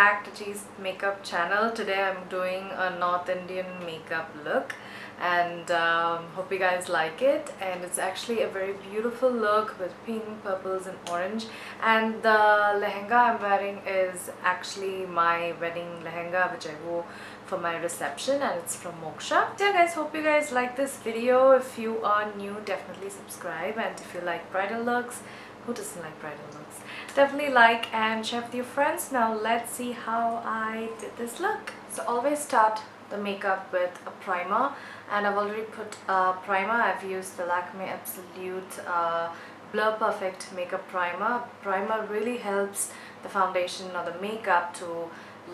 back to CheezzMakeup channel. Today I'm doing a North Indian makeup look and hope you guys like it. And it's actually a very beautiful look with pink, purples and orange. And the lehenga I'm wearing is actually my wedding lehenga which I wore for my reception, and it's from Moksha. So yeah guys, hope you guys like this video. If you are new, definitely subscribe, and if you like bridal looks, who doesn't like bridal looks? Definitely like and share with your friends. Now let's see how I did this look. So always start the makeup with a primer, and I've already put a primer. I've used the Lakme Absolute Blur Perfect Makeup Primer. Primer really helps the foundation or the makeup to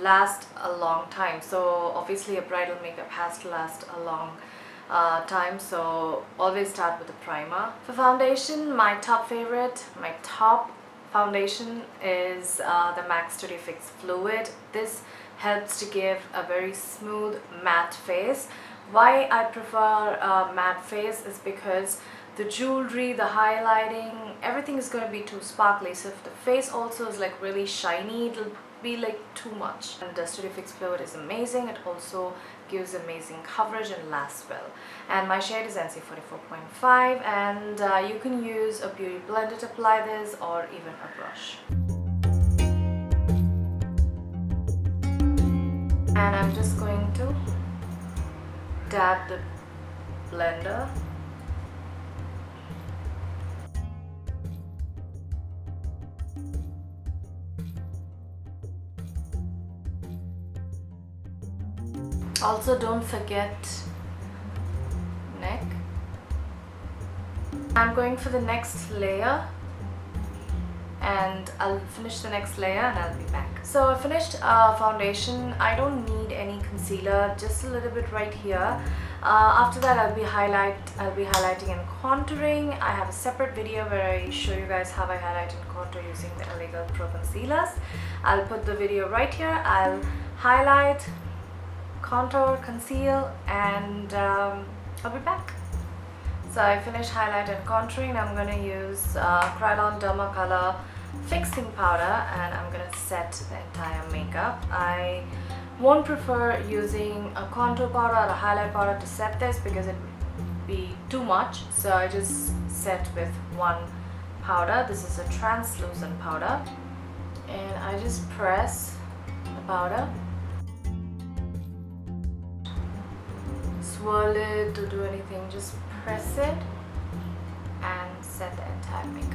last a long time. So obviously a bridal makeup has to last a long time, so always start with a primer. For foundation, my top foundation is the MAC Studio Fix Fluid. This helps to give a very smooth matte face. Why I prefer a matte face is because the jewelry, the highlighting, everything is going to be too sparkly. So if the face also is like really shiny, it'll be like too much. And the Studio Fix Fluid is amazing. It also gives amazing coverage and lasts well. And my shade is NC44.5, and you can use a beauty blender to apply this, or even a brush. And I'm just going to dab the blender. Also, don't forget neck. I'm going for the next layer, and I'll finish the next layer and I'll be back. So I finished foundation. I don't need any concealer, just a little bit right here. After that I'll be highlighting and contouring. I have a separate video where I show you guys how I highlight and contour using the Illegal Pro concealers. I'll put the video right here. I'll highlight, contour, conceal, and I'll be back. So I finished highlight and contouring. I'm going to use Krylon Dermacolor fixing powder, and I'm going to set the entire makeup. I won't prefer using a contour powder or a highlight powder to set this because it would be too much. So I just set with one powder. This is a translucent powder, and I just press the powder. Swirl it, to do anything, just press it and set the entire makeup.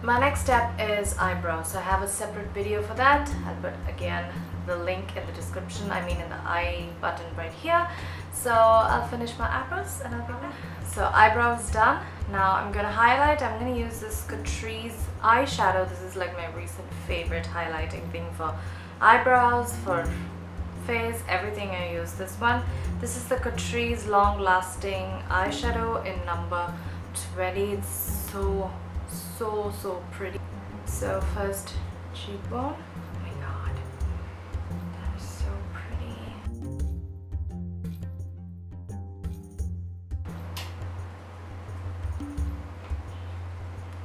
My next step is eyebrows. So I have a separate video for that. I'll put again the link in the description, in the I button right here. So I'll finish my eyebrows and I'll be back. So eyebrows done. Now I'm gonna highlight. I'm gonna use this Catrice eyeshadow. This is like my recent favorite highlighting thing for eyebrows, for face, everything. I use this one. This is the Catrice long lasting eyeshadow in number 20. It's so pretty. So first cheekbone. Oh my god, that is so pretty.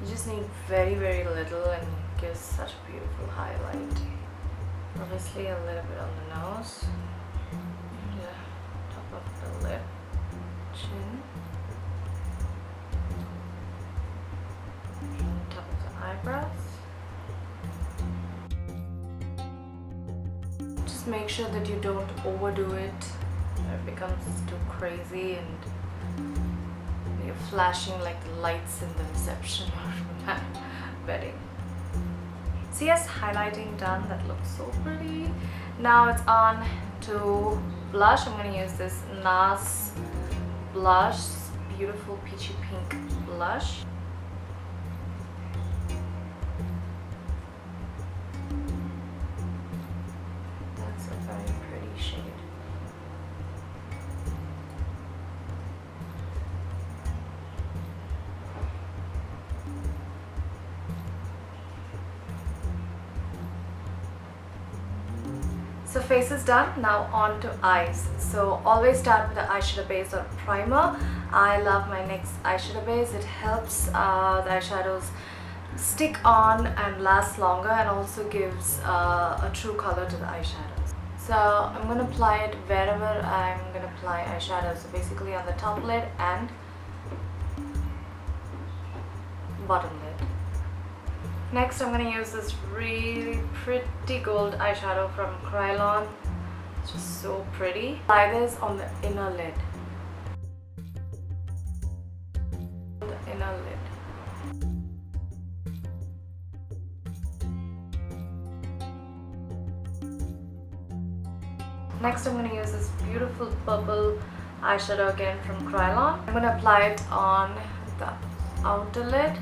You just need very little, and it gives such a beautiful highlight. Obviously a little bit on the nose, the top of the lip, chin, and top of the eyebrows. Just make sure that you don't overdo it, it becomes too crazy and you're flashing like the lights in the reception or wedding. So yes, highlighting done. That looks so pretty. Now it's on to blush. I'm going to use this NARS blush, beautiful peachy pink blush. That's a very pretty shade. So face is done. Now on to eyes. So always start with the eyeshadow base or primer. I love my NYX eyeshadow base. It helps the eyeshadows stick on and last longer, and also gives a true color to the eyeshadows. So I'm going to apply it wherever I'm going to apply eyeshadow. So basically on the top lid and bottom lid. Next I'm going to use this really pretty gold eyeshadow from Krylon. It's just so pretty. Apply this on the inner lid. The inner lid. Next I'm going to use this beautiful purple eyeshadow again from Krylon. I'm going to apply it on the outer lid.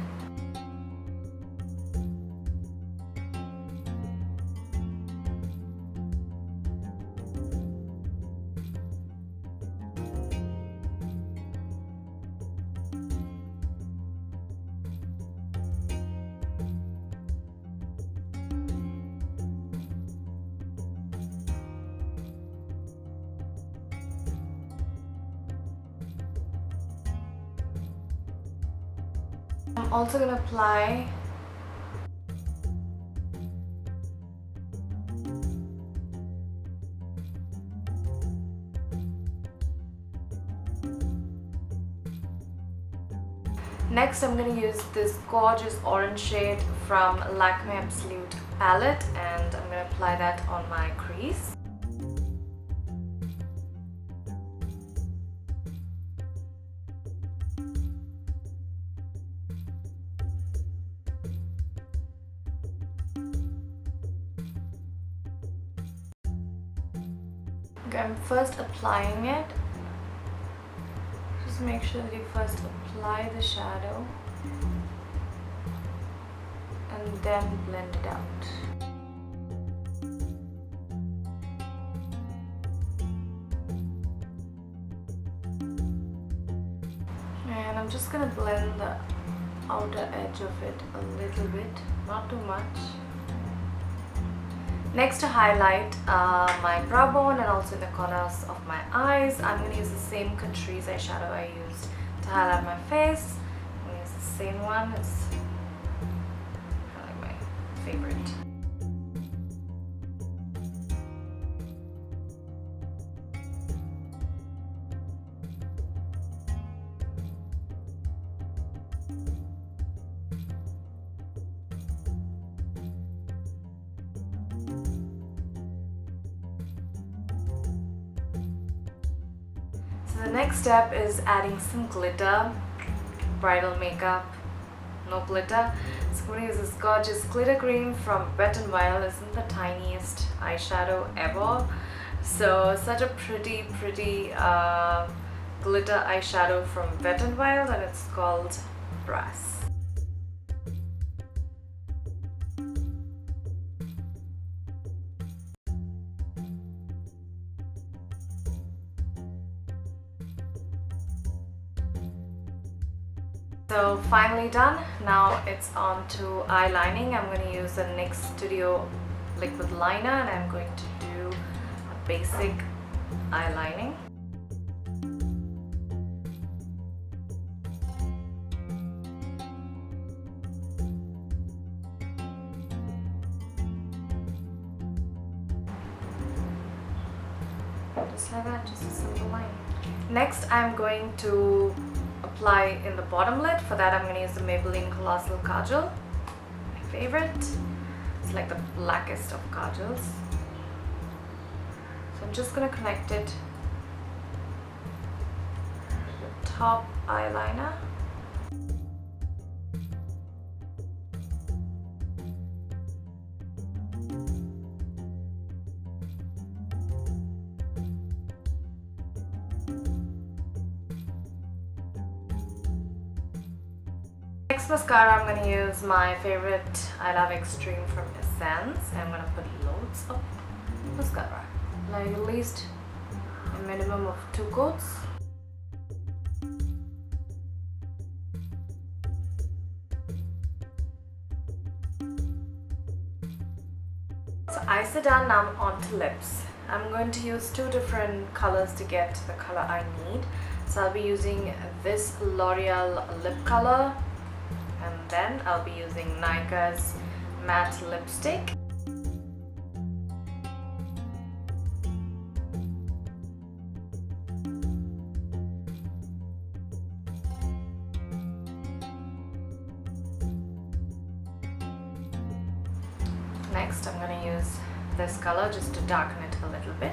I'm also going to apply Next I'm going to use this gorgeous orange shade from Lakme Absolute palette, and I'm going to apply that on my crease. I'm first applying it. Just make sure that you first apply the shadow and then blend it out. And I'm just gonna blend the outer edge of it a little bit, not too much. Next, to highlight my brow bone and also in the corners of my eyes, I'm going to use the same Catrice eyeshadow I used to highlight my face. I'm going to use the same one. It's kind of like my favorite. The next step is adding some glitter, bridal makeup, no glitter. So I'm going to use this gorgeous glitter cream from Wet n Wild. It's the tiniest eyeshadow ever. So such a pretty glitter eyeshadow from Wet n Wild, and it's called Brass. So finally done. Now it's on to eyelining. I'm going to use the NYX Studio liquid liner, and I'm going to do a basic eyelining. Just like that, just a simple line. Next I'm going to apply in the bottom lid. For that I'm going to use the Maybelline Colossal Kajal, my favorite. It's like the blackest of kajals. So I'm just going to connect it to the top eyeliner. Next mascara, I'm going to use my favorite I Love Extreme from Essence. I'm going to put loads of mascara, like at least a minimum of 2 coats. So eyes are done, now I'm on to lips. I'm going to use 2 different colors to get the color I need. So I'll be using this L'Oreal lip color. And then I'll be using Nika's matte lipstick. Next, I'm going to use this color just to darken it a little bit.